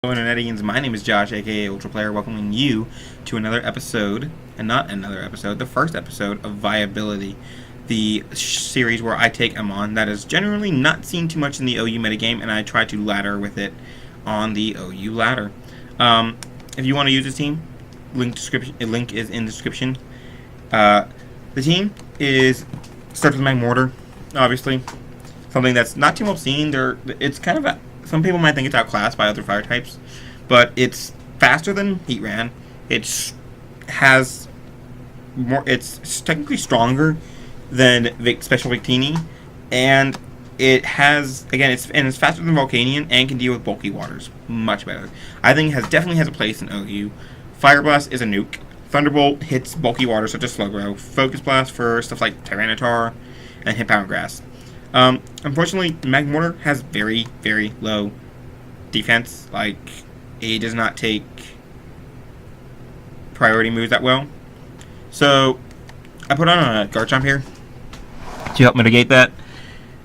Hello Internetians, my name is Josh, aka Ultra Player, welcoming you to another episode, and not another episode, the first episode of Viability, the series where I take a mon that is generally not seen too much in the OU metagame, and I try to ladder with it on the OU ladder. If you want to use this team, link is in the description. The team starts with Magmortar, obviously, something that's not too much seen. It's kind of some people might think it's outclassed by other fire types, but it's faster than Heatran. It's technically stronger than Special Victini, and it's faster than Volcanion and can deal with bulky waters much better. I think it definitely has a place in OU. Fire Blast is a nuke. Thunderbolt hits bulky water such as Slowbro. Focus Blast for stuff like Tyranitar and hit Pound Grass. Unfortunately, Magmortar has very, very low defense. Like, he does not take priority moves that well. So, I put on a Garchomp here to help mitigate that.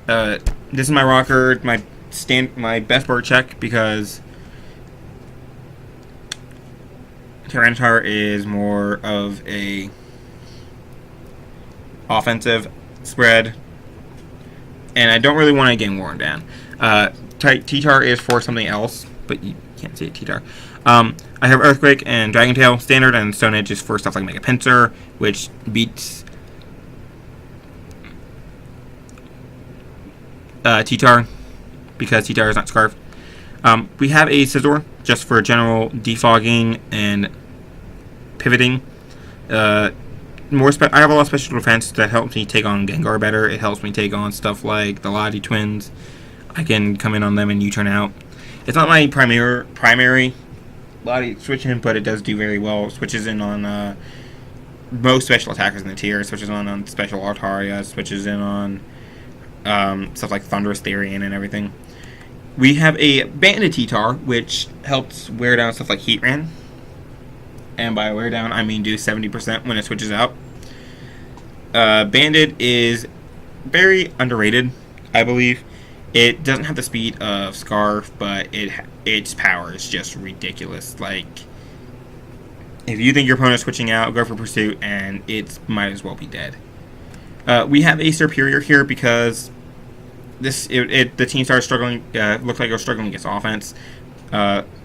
This is my rocker, my best bird check, because Tyranitar is more of a offensive spread, and I don't really want to get worn down. T-Tar is for something else, but you can't see it, T-Tar. I have Earthquake and Dragon Tail standard, and Stone Edge is for stuff like Mega Pinsir, which beats T-Tar, because T-Tar is not Scarfed. We have a Scizor, just for general defogging and pivoting. I have a lot of special defense that helps me take on Gengar better. It helps me take on stuff like the Lati twins. I can come in on them and U-turn out. It's not my primary Lati switch in, but it does do very well. Switches in on most special attackers in the tier. Switches on special Altaria. Switches in on stuff like Thunderous Therian and everything. We have a Banded T-Tar, which helps wear down stuff like Heatran. And by wear down, I mean do 70% when it switches out. Banded is very underrated, I believe. It doesn't have the speed of Scarf, but its power is just ridiculous. Like, if you think your opponent is switching out, go for Pursuit, and it might as well be dead. We have a Superior here because the team started struggling. Looks like it was struggling against offense.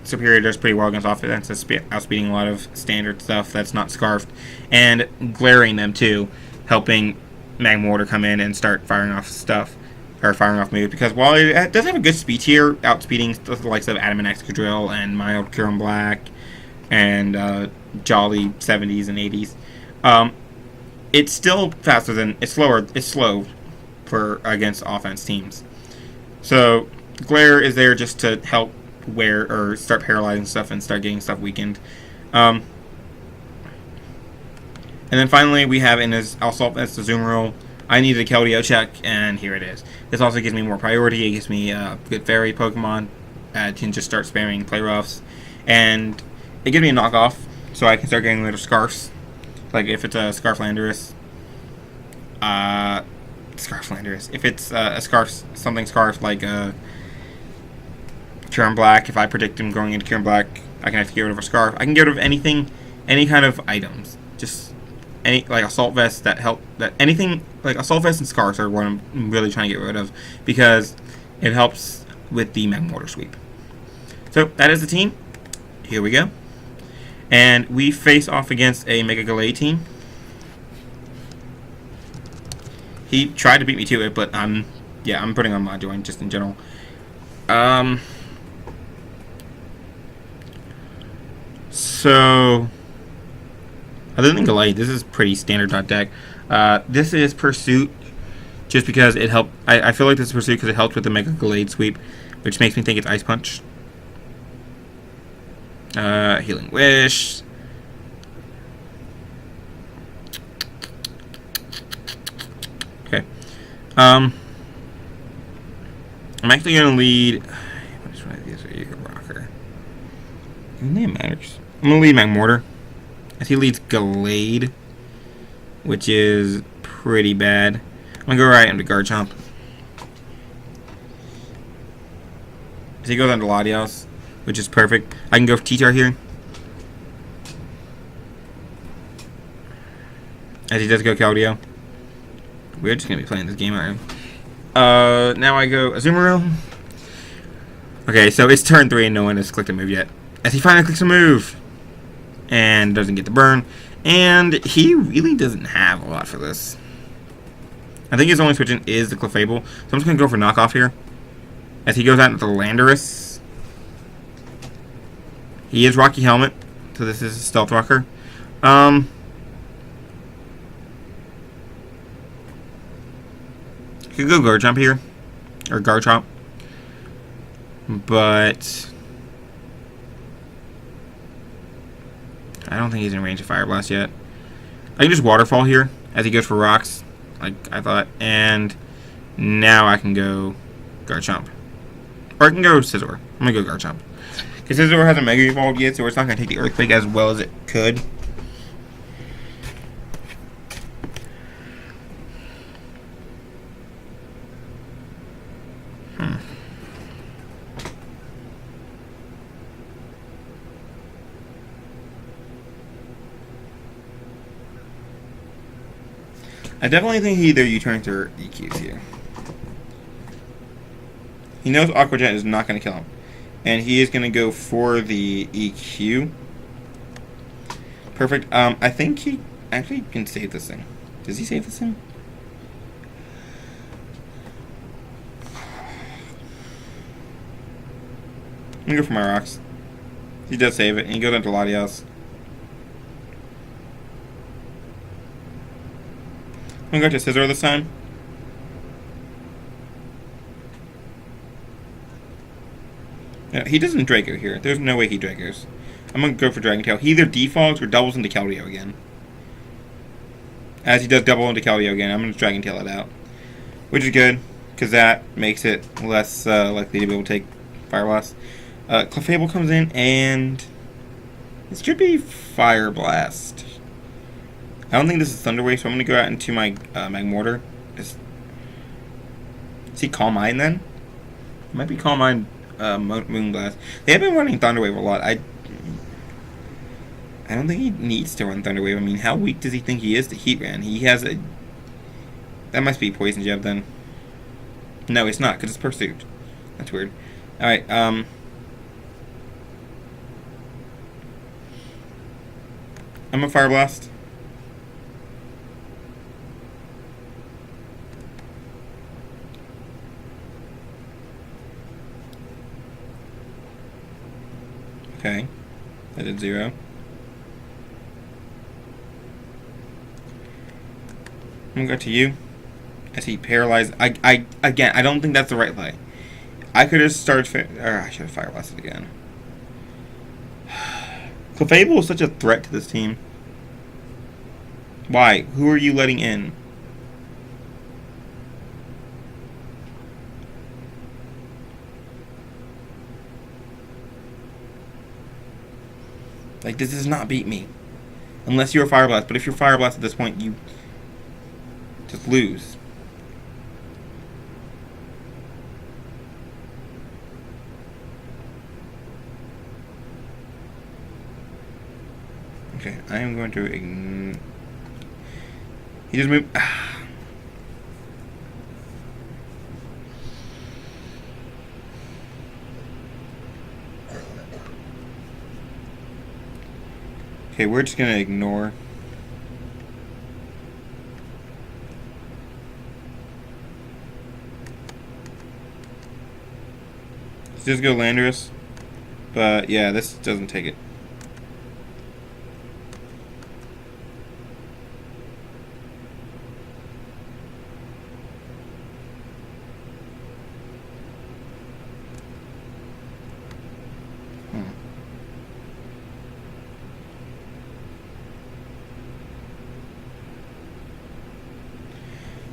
Superior does pretty well against offense, outspeeding a lot of standard stuff that's not Scarfed, and glaring them too, helping Magmortar come in and start firing off stuff, or firing off moves, because while it does have a good speed tier, outspeeding the likes of Adamant Excadrill and Mild Cure Black and Jolly 70s and 80s, it's still faster than, it's slow for against offense teams. So Glare is there just to help wear or start paralyzing stuff and start getting stuff weakened. And then finally we have in his Assault Vest the Zoom Roll. I needed a Keldeo check, and here it is. This also gives me more priority. It gives me good fairy Pokemon. Can just start spamming play roughs, and it gives me a knockoff, so I can start getting rid of Scarfs. Like if it's a Scarflandorus, if it's a something Scarf like Cure Black. If I predict him going into Cure Black, I can have to get rid of a Scarf. I can get rid of anything, any kind of items. Just any, like Assault Vest anything like Assault Vest and Scarves are what I'm really trying to get rid of, because it helps with the Magmortar sweep. So that is the team. Here we go. And we face off against a Mega Gallade team. He tried to beat me to it, but I'm putting on Moduin just in general. So, other than Gallade, this is pretty standard deck. This is Pursuit, just because it helped. I feel like this is Pursuit because it helped with the Mega Gallade sweep, which makes me think it's Ice Punch. Healing Wish. Okay. I'm actually going to lead. Which one of these are you, Rocker? Your name matters. I'm going to lead Magmortar, as he leads Gallade, which is pretty bad. I'm going to go right into Garchomp. So he goes on to Latios. which is perfect. I can go for T-Tar here. As he does go Keldeo. We're just going to be playing this game, aren't we? Now I go Azumarill. Okay, so it's turn 3 and no one has clicked a move yet. As he finally clicks a move. And doesn't get the burn. And he really doesn't have a lot for this. I think his only switching is the Clefable. So I'm just going to go for knockoff here. As he goes out into the Landorus. He is Rocky Helmet. So this is a Stealth Rocker. Could go Garchomp here. Or Garchomp. But I don't think he's in range of Fire Blast yet. I can just Waterfall here as he goes for rocks, like I thought. And now I can go Garchomp. Or I can go Scizor. I'm going to go Garchomp. Because Scizor hasn't Mega Evolved yet, so it's not going to take the Earthquake as well as it could. I definitely think he either U-turns or EQs here. He knows Aqua Jet is not going to kill him. And he is going to go for the EQ. Perfect. I think he actually can save this thing. Does he save this thing? I'm going to go for my rocks. He does save it, and he goes into Latias. I'm going to go to Scizor this time. No, he doesn't Draco here. There's no way he Dracos. I'm going to go for Dragon Tail. He either defaults or doubles into Keldeo again. As he does double into Keldeo again, I'm going to Dragon Tail it out. Which is good, because that makes it less likely to be able to take Fire Blast. Clefable comes in, and it should be Fire Blast. I don't think this is Thunder Wave, so I'm going to go out into my Magmortar. Is he Calm Mind then? It might be Calm Mind Moonblast. They have been running Thunder Wave a lot. I don't think he needs to run Thunder Wave. I mean, how weak does he think he is to Heat Ran? He has a... That must be Poison Jab then. No, it's not, because it's Pursuit. That's weird. Alright, I'm a Fire Blast. Okay, I did 0. I'm gonna go to you. As he paralyzed. Again, I don't think that's the right play. I could have started. I should have Fire Blasted again. Clefable is such a threat to this team. Why? Who are you letting in? Like, this does not beat me. Unless you're a Fire Blast. But if you're Fire Blast at this point, you just lose. Okay, I am going to ignore... He just moved... Okay, we're just gonna ignore. Let's just go Landorus. But yeah, this doesn't take it.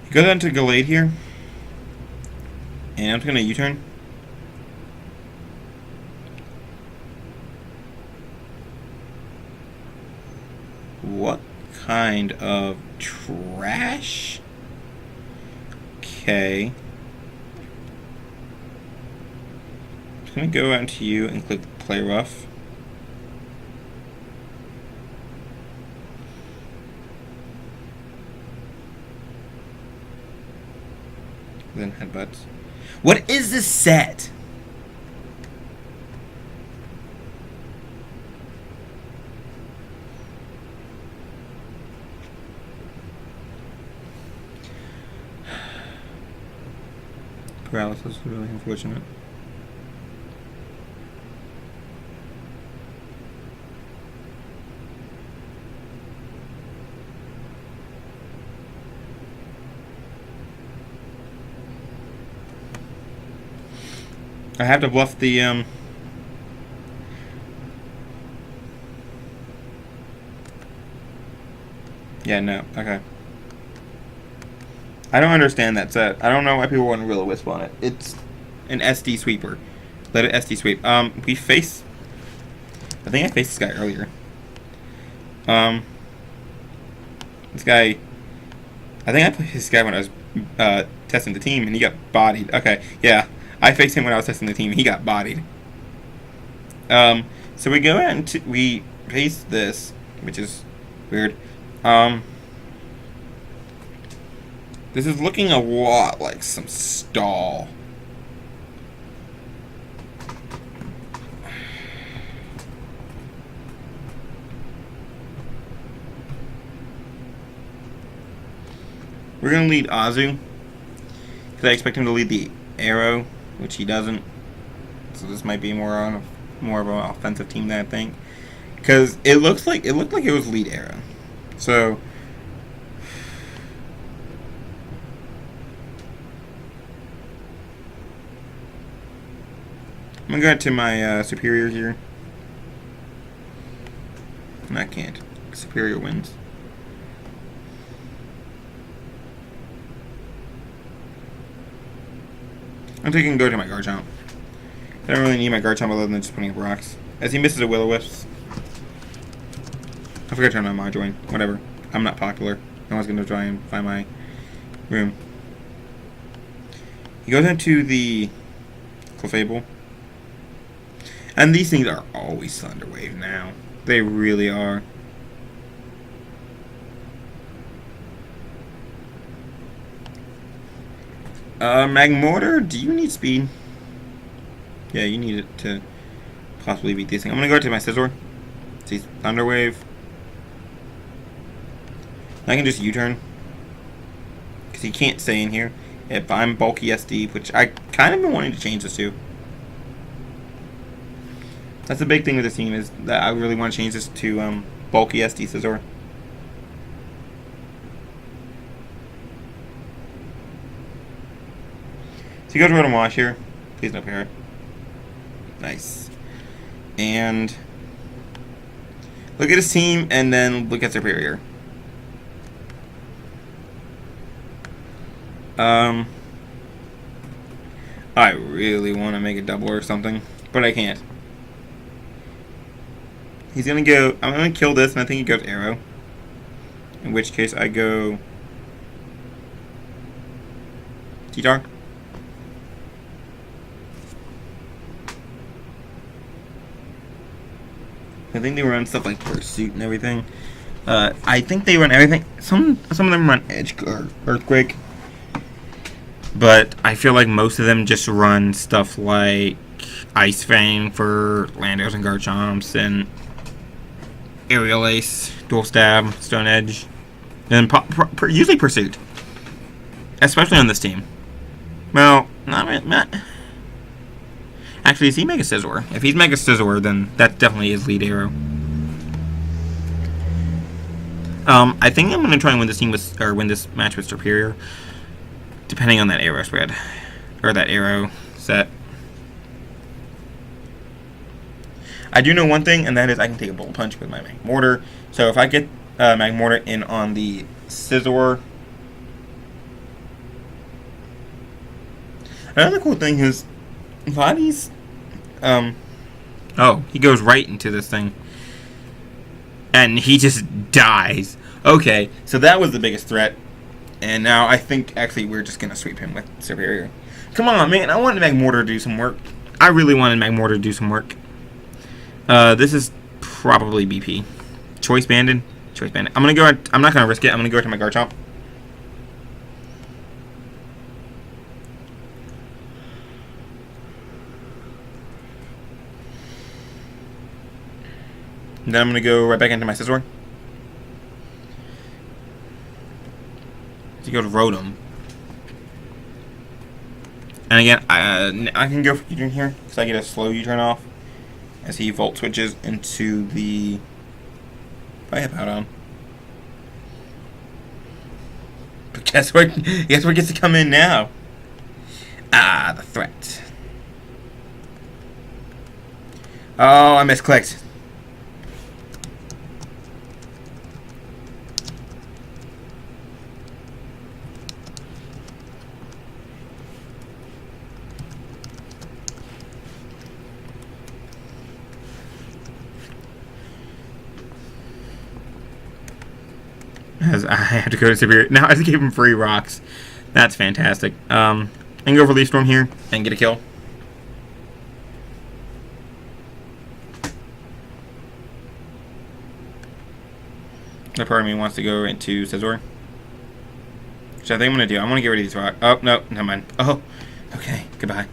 Go down to Gallade here. And I'm just gonna U-turn. What kind of trash? Okay. I'm just gonna go out to you and click play rough. Then headbutts. What is this set? Paralysis is really unfortunate. I have to bluff the yeah, no, okay. I don't understand that set. I don't know why people want to Will-O-Wisp on it. It's an SD sweeper. Let it SD sweep. We face... I think I faced this guy earlier. This guy... I think I played this guy when I was testing the team, and he got bodied. Okay, yeah. I faced him when I was testing the team, and he got bodied. So we go out and we face this, which is weird. This is looking a lot like some stall. We're going to lead Azu, because I expect him to lead the arrow, which he doesn't. So this might be more of an offensive team than I think, because it looked like it was lead arrow. So I'm gonna go to my superior here. And I can't. Superior wins. I'm taking go to my Garchomp. I don't really need my Garchomp other than just putting up rocks. As he misses a Will-O-Wisp. I forgot to turn on my join. Whatever. I'm not popular. No one's gonna try and find my room. He goes into the Clefable. And these things are always Thunder Wave now. They really are. Magmortar, do you need speed? Yeah, you need it to possibly beat these things. I'm gonna go to my Scizor. See, Thunder Wave. I can just U-turn. Because he can't stay in here. If I'm bulky SD, which I kind of been wanting to change this to. That's the big thing with this team, is that I really want to change this to bulky SD Scizor. So you go to Rotom Wash here. Please no parrot. Nice. And look at his team, and then look at Superior. I really want to make a double or something, but I can't. He's gonna go. I'm gonna kill this, and I think he goes arrow. In which case, I go T-Tar. I think they run stuff like Pursuit and everything. I think they run everything. Some of them run Edge or Earthquake, but I feel like most of them just run stuff like Ice Fang for Landos and Garchomps, and Aerial Ace, Dual Stab, Stone Edge, and usually Pursuit, especially on this team. Well, not. Actually, is he Mega Scizor? If he's Mega Scizor, then that definitely is lead arrow. I think I'm gonna try and win this team with, or win this match with Superior, depending on that arrow spread, or that arrow set. I do know one thing, and that is I can take a Bullet Punch with my Magmortar. So if I get Magmortar in on the Scizor. Another cool thing is Vadi's. Oh, he goes right into this thing. And he just dies. Okay, so that was the biggest threat. And now I think actually we're just going to sweep him with Superior. Come on, man. I wanted Magmortar to do some work. I really wanted Magmortar to do some work. This is probably BP. Choice banded. Choice banded. I'm gonna go. I'm not gonna risk it. I'm gonna go to my Garchomp. And then I'm gonna go right back into my Scizor. To go to Rotom. And again, I can go for U-turn here because I get a slow U-turn off as he Volt switches into the Viability. But guess what? Guess what gets to come in now? Ah, the threat. Oh, I misclicked. As I have to go to Superior. Now I just gave him free rocks. That's fantastic. I can go for Leaf Storm here and get a kill. That part of me wants to go into Scizor. Which I think I'm going to do. I want to get rid of these rocks. Oh, no. Never mind. Oh, okay. Goodbye.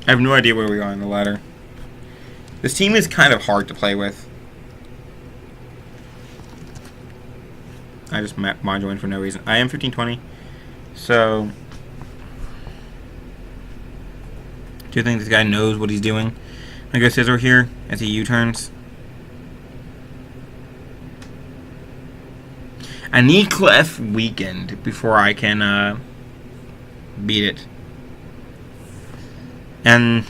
I have no idea where we are on the ladder. This team is kind of hard to play with. I just moduling for no reason. I am 1520. So, do you think this guy knows what he's doing? I go Scizor here as he U-turns. I need Clef weakened before I can beat it. And,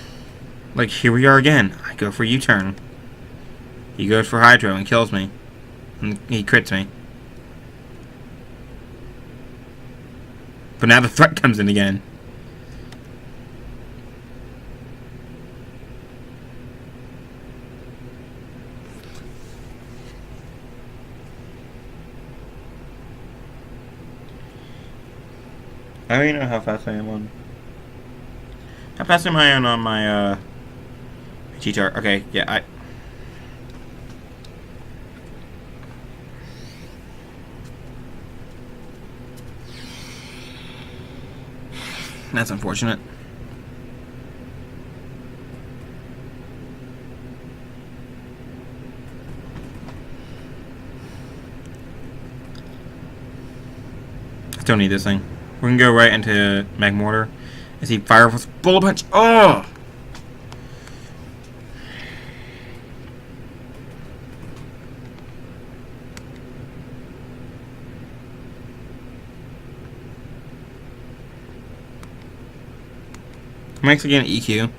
like, here we are again. I go for U-turn. He goes for Hydro and kills me. And he crits me. But now the threat comes in again. I don't even know how fast I am on. How fast am I on my G-chart? Okay, yeah, that's unfortunate. I still need this thing. We're gonna go right into Magmortar. As he fires with Bullet Punch. Oh! I'm actually getting EQ.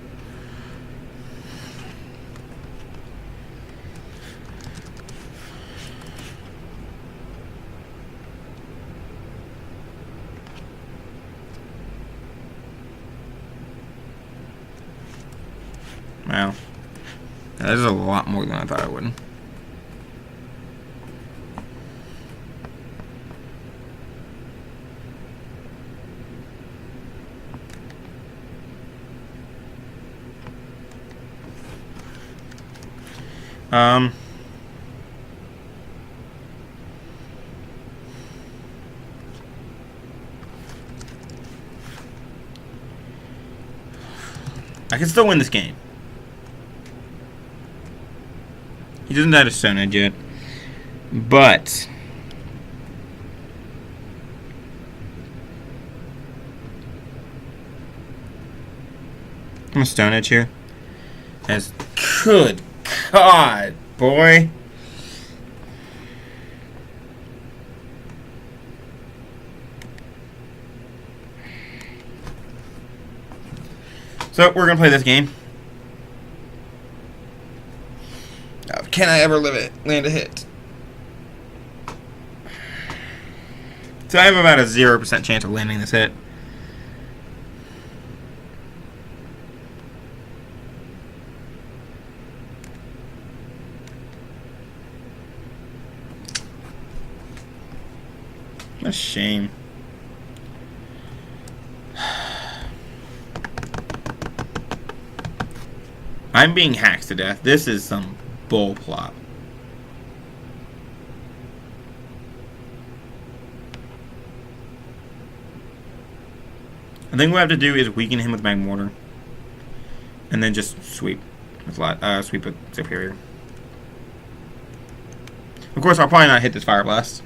Wow. That is a lot more than I thought I would. I can still win this game. He doesn't have a Stone Edge yet. But I'm gonna Stone Edge here. As good God, boy. So we're gonna play this game. Can I ever land a hit? So I have about a 0% chance of landing this hit. a shame. I'm being hacked to death. This is some bull plot. I think what we have to do is weaken him with Magmortar. And then just sweep with sweep with Superior. Of course, I'll probably not hit this Fire Blast.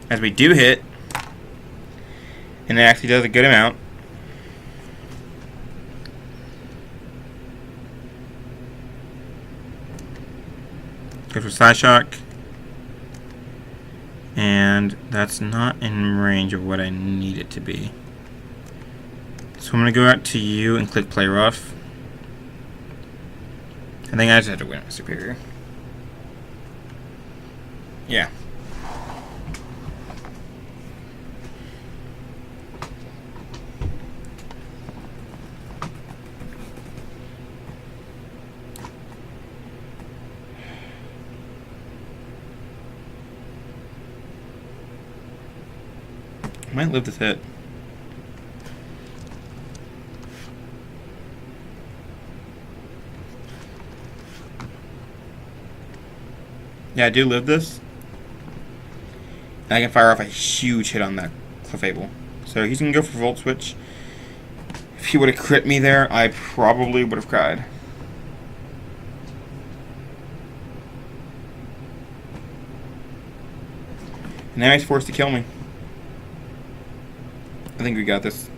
As we do hit, and it actually does a good amount. Go for Side Shock. And that's not in range of what I need it to be. So I'm going to go out to you and click Play Rough. I think I just have to win with Superior. Yeah. I might live this hit. Yeah, I do live this. And I can fire off a huge hit on that Clefable. So he's going to go for Volt Switch. If he would have crit me there, I probably would have cried. And now he's forced to kill me. I think we got this.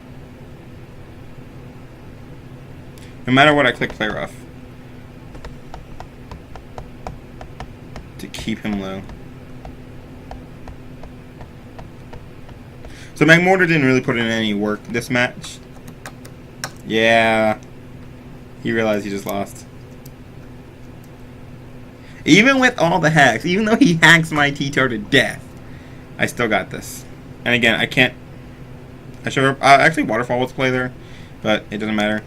No matter what, I click Play Rough to keep him low. So Magmortar didn't really put in any work this match. Yeah. He realized he just lost. Even with all the hacks, even though he hacks my T-Tar to death, I still got this. And again, I can't... I should have... actually, Waterfall was play there, but it doesn't matter.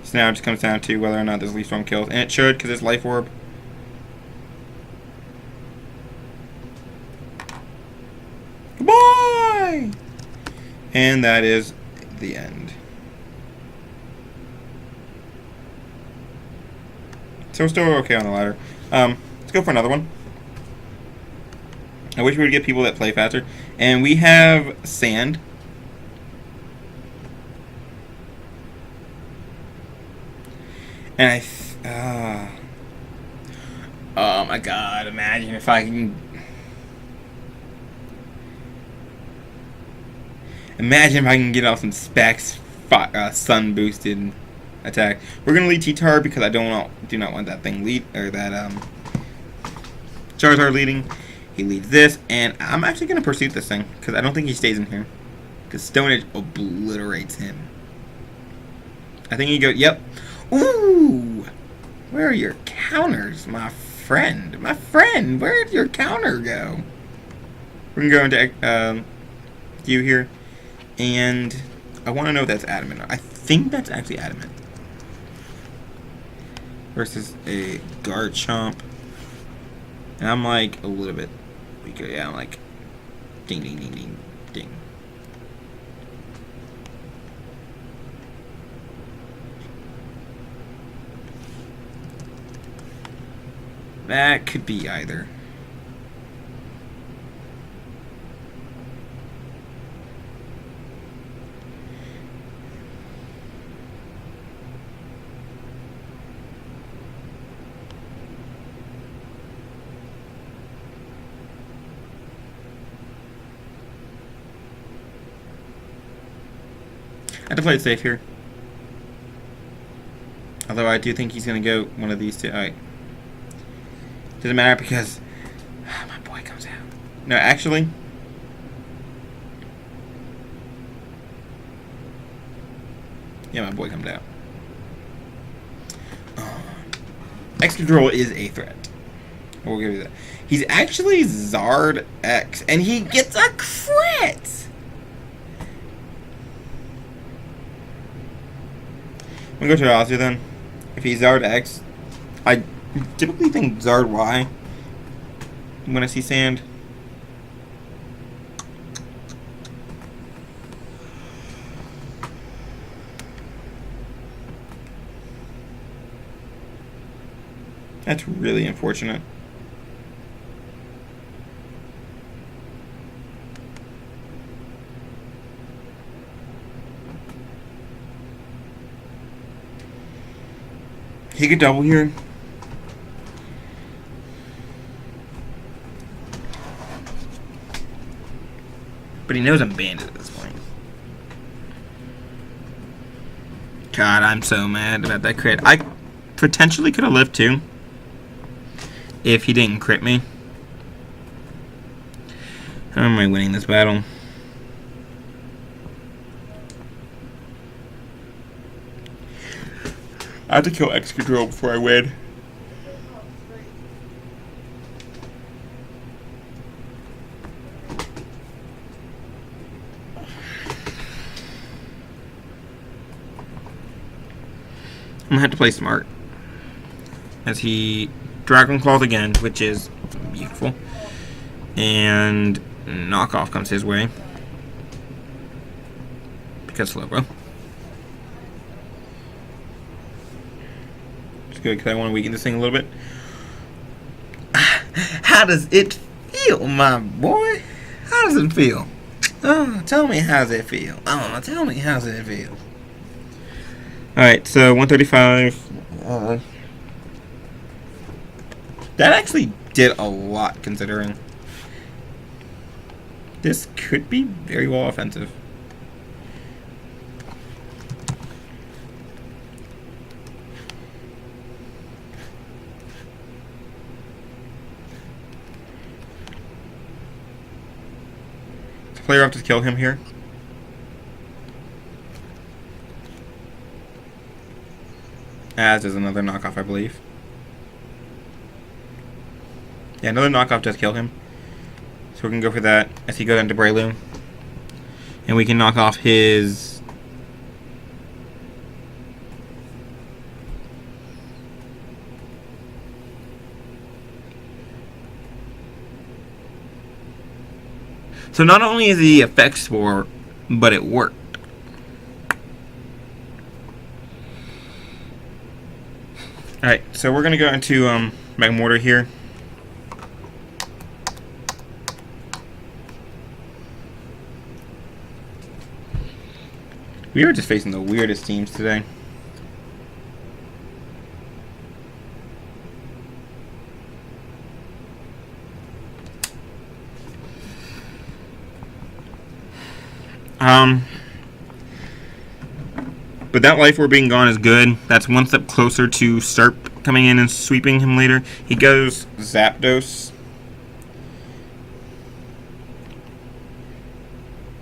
So now it just comes down to whether or not this Leaf Storm kills. And it should, because it's Life Orb. Goodbye! And that is the end. So we're still okay on the ladder. Let's go for another one. I wish we would get people that play faster. And we have Sand. And oh my god, imagine if I can... Imagine if I can get off some specs, sun boosted attack. We're gonna lead T-Tar because I do not want that thing lead, or that Charizard leading. He leads this, and I'm actually gonna pursue this thing because I don't think he stays in here. Because Stone Edge obliterates him. I think he goes. Yep. Ooh, where are your counters, my friend? My friend, where did your counter go? We're gonna go into you here, and I want to know if that's Adamant. I think that's actually Adamant. Versus a Garchomp. And I'm like a little bit weaker. Yeah, I'm like ding, ding, ding, ding, ding. That could be either. I have to play it safe here. Although I do think he's going to go one of these two. Alright. Doesn't matter because my boy comes out. No, actually. Yeah, my boy comes out. Excadrill is a threat. We'll give you that. He's actually Zard X, and he gets a crit! I'm going to go to Ozzy then. If he's Zard X, I typically think Zard Y when I see sand. That's really unfortunate. He could double here. But he knows I'm banded at this point. God, I'm so mad about that crit. I potentially could have lived too if he didn't crit me. How am I winning this battle? I have to kill X Control before I win. I'm gonna have to play smart. As he Dragon Claws again, which is beautiful. And knockoff comes his way. Because Slowbro. It's good because I want to weaken this thing a little bit. How does it feel, my boy? How does it feel? Oh, tell me how's it feel. Oh, tell me how's it feel. Alright, so 135. That actually did a lot considering. This could be very well offensive. Player have to kill him here. As is another knockoff, I believe. Yeah, another knockoff does kill him. So we can go for that as he goes into Breloom. And we can knock off his... So not only is the effect spore, but it worked. Alright, so we're going to go into Magmortar here. We are just facing the weirdest teams today. But that life orb being gone is good. That's one step closer to start coming in and sweeping him later. He goes Zapdos.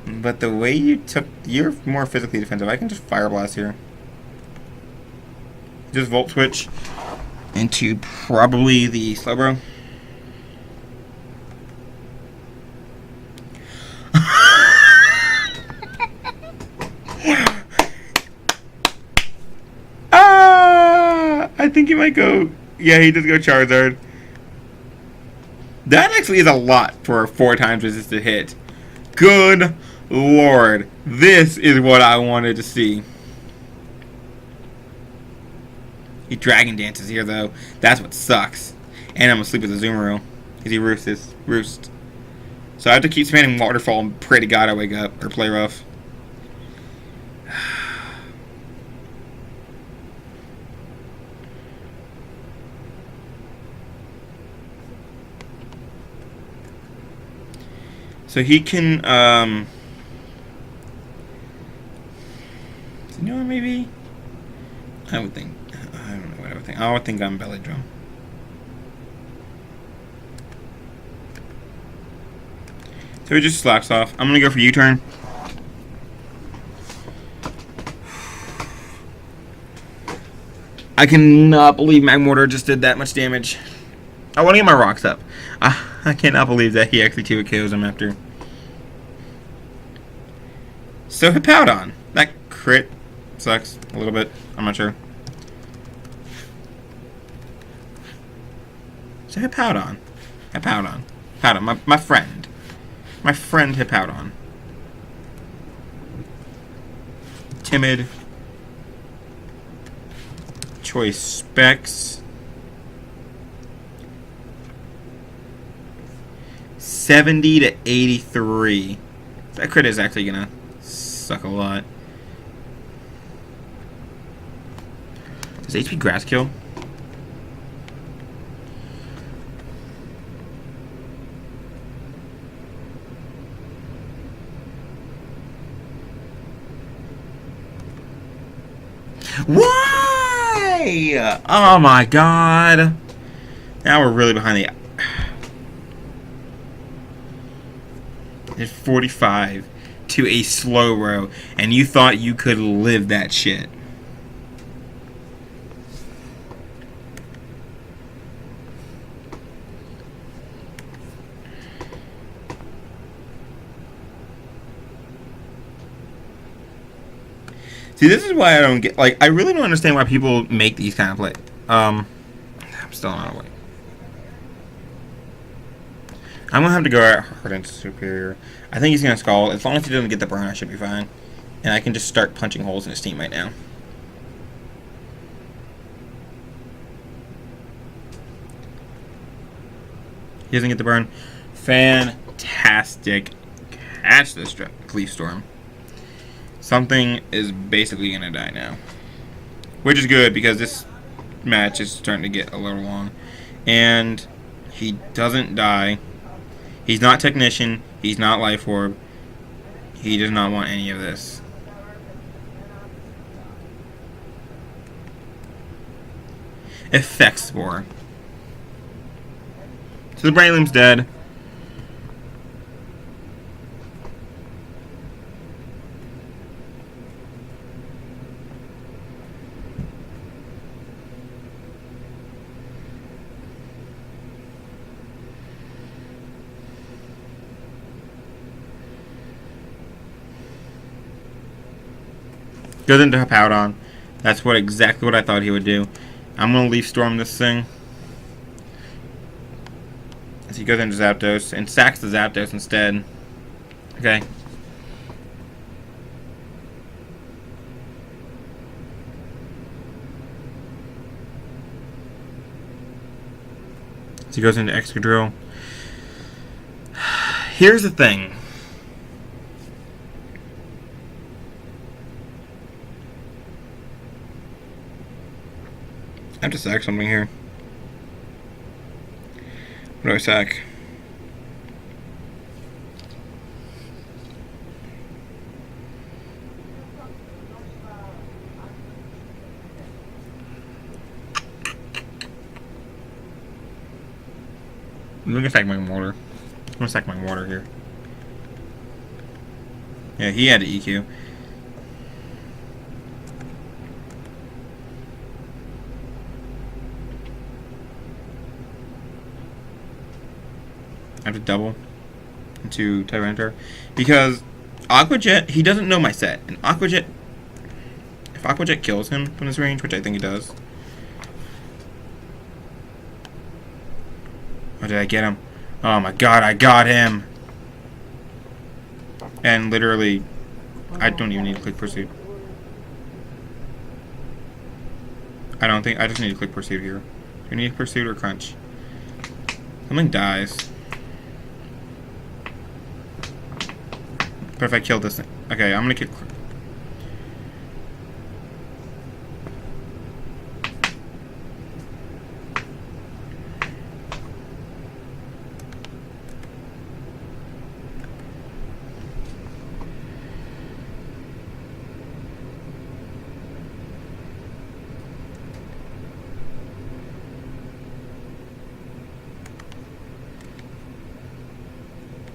But the way you took... You're more physically defensive. I can just Fire Blast here. Just Volt Switch into probably the Slowbro. I think he might go... Yeah, he does go Charizard. That actually is a lot for a 4 times resisted hit. Good Lord. This is what I wanted to see. He Dragon Dances here, though. That's what sucks. And I'm asleep with the Zoomeroo. Because he roost. So I have to keep spamming Waterfall and pray to God I wake up. Or play rough. So he can, you know, maybe, I would think, I don't know what I would think. I would think I'm Belly Drum. So he just slaps off. I'm going to go for U-turn. I cannot believe Magmortar just did that much damage. I want to get my rocks up. I cannot believe that he actually 2 KOs him after. So Hippowdon. That crit Sucks a little bit. I'm not sure. So Hippowdon. Hippowdon. Hippowdon. My friend. My friend Hippowdon. Timid. Choice specs. 70 to 83. That crit is actually gonna suck a lot. Does HP grass kill? Why? Oh my god. Now we're really behind the... It's 45 to a slow row, and you thought you could live that shit. See, this is why I don't get... Like, I really don't understand why people make these kind of plays. I'm still not awake. I'm going to have to go at Hardened Superior. I think he's going to Scald. As long as he doesn't get the burn, I should be fine. And I can just start punching holes in his team right now. He doesn't get the burn. Fantastic. Catch this Leaf Storm. Something is basically going to die now. Which is good because this match is starting to get a little long. And he doesn't die. He's not Technician. He's not Life Orb. He does not want any of this. Effect Spore. So the Brainloom's dead. Goes into Hippowdon. That's exactly what I thought he would do. I'm going to Leaf Storm this thing. As he goes into Zapdos and sacks the Zapdos instead. Okay. So he goes into Excadrill. Here's the thing. I have to sack something here. What do I sack? I'm gonna sack Magmortar. I'm gonna sack Magmortar here. Yeah, he had to EQ. I have to double into Tyranitar because Aqua Jet, he doesn't know my set, and Aqua Jet, if Aqua Jet kills him from this range, which I think it does. Oh, did I get him? Oh my god, I got him! And literally, I don't even need to click Pursuit. I don't think, I just need to click Pursuit here. Do you need Pursuit or Crunch? Something dies. But if I kill this thing... Okay, I'm gonna kill...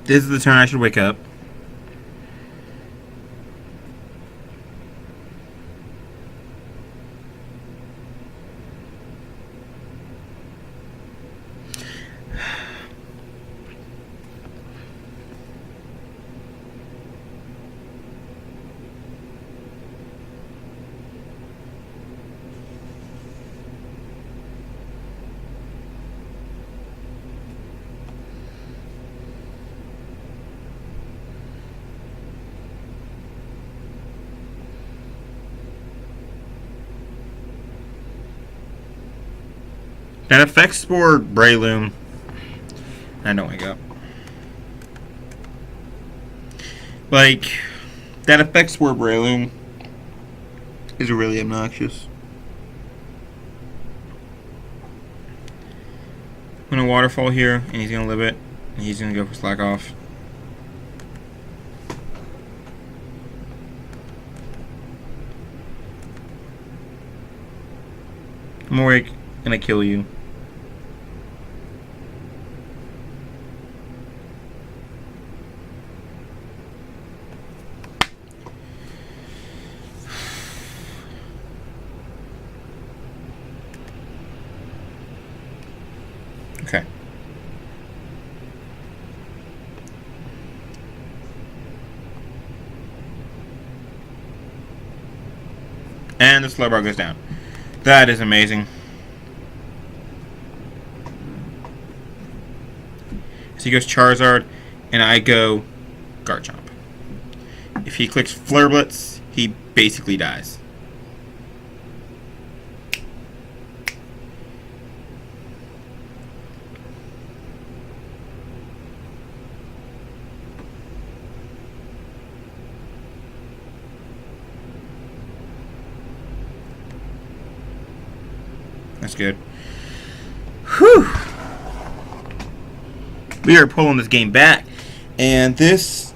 This is the turn I should wake up. That affects Spore Breloom. I don't wake up. Like, that affects Spore Breloom is really obnoxious. I'm gonna waterfall here, and he's gonna live it, and he's gonna go for slack off. I'm awake, and I kill you. Okay. And the slow bar goes down. That is amazing. So he goes Charizard, and I go Garchomp. If he clicks Flare Blitz, he basically dies. That's good. Whew. We are pulling this game back. And this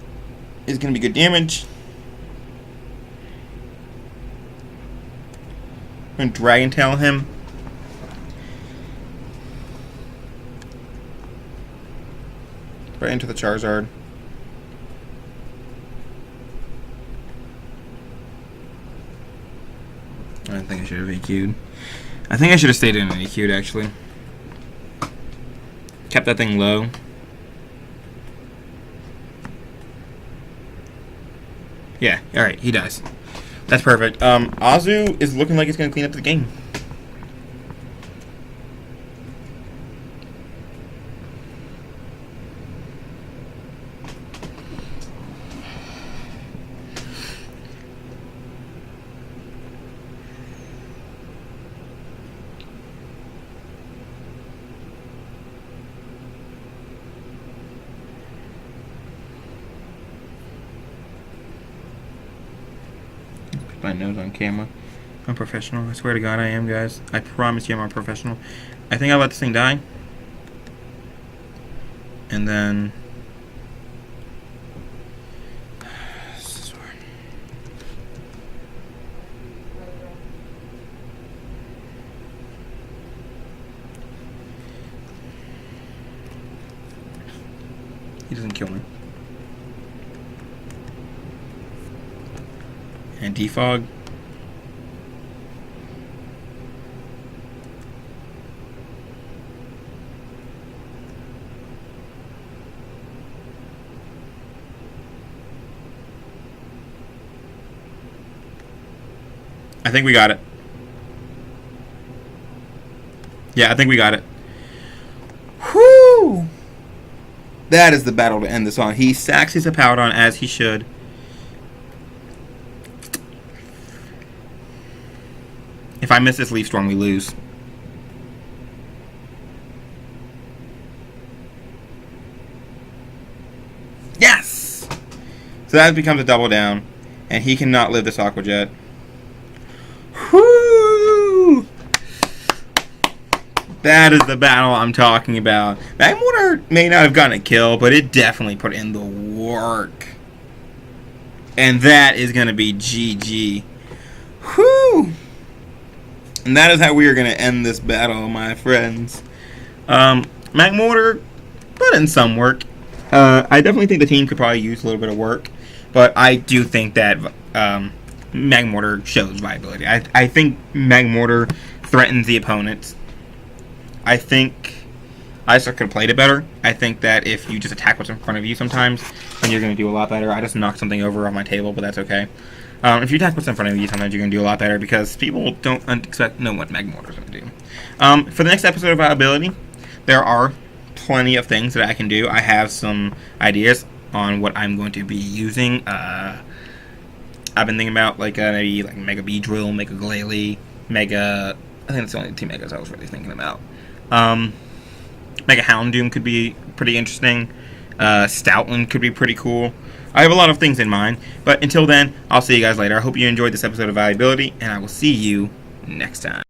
is going to be good damage. I'm going to Dragon Tail him. Right into the Charizard. I think I should have EQ'd. I think I should have stayed in and EQ'd, actually. Kept that thing low. Yeah, alright, he dies. That's perfect. Azu is looking like it's going to clean up the game. My nose on camera. I'm professional. I swear to God I am, guys. I promise you I'm a professional. I think I'll let this thing die. And then... He doesn't kill me. And defog. I think we got it. Yeah, I think we got it. Whoo! That is the battle to end this on. He sacks his Hippowdon as he should. If I miss this Leaf Storm, we lose. Yes! So that becomes a double down. And he cannot live this Aqua Jet. Whoo! That is the battle I'm talking about. Magmortar may not have gotten a kill, but it definitely put in the work. And that is going to be GG. Whoo! And that is how we are going to end this battle, my friends. Magmortar put in some work. I definitely think the team could probably use a little bit of work. But I do think that Magmortar shows viability. I think Magmortar threatens the opponents. I think I just could have played it better. I think that if you just attack what's in front of you sometimes, then you're going to do a lot better. I just knocked something over on my table, but that's okay. If you attack what's in front of you, sometimes you're going to do a lot better because people don't know what Magmortar's going to do. For the next episode of Viability, there are plenty of things that I can do. I have some ideas on what I'm going to be using. I've been thinking about maybe Mega Beedrill, Mega Glalie, Mega... I think that's the only two Megas I was really thinking about. Mega Houndoom could be pretty interesting. Stoutland could be pretty cool. I have a lot of things in mind. But until then, I'll see you guys later. I hope you enjoyed this episode of Viability, and I will see you next time.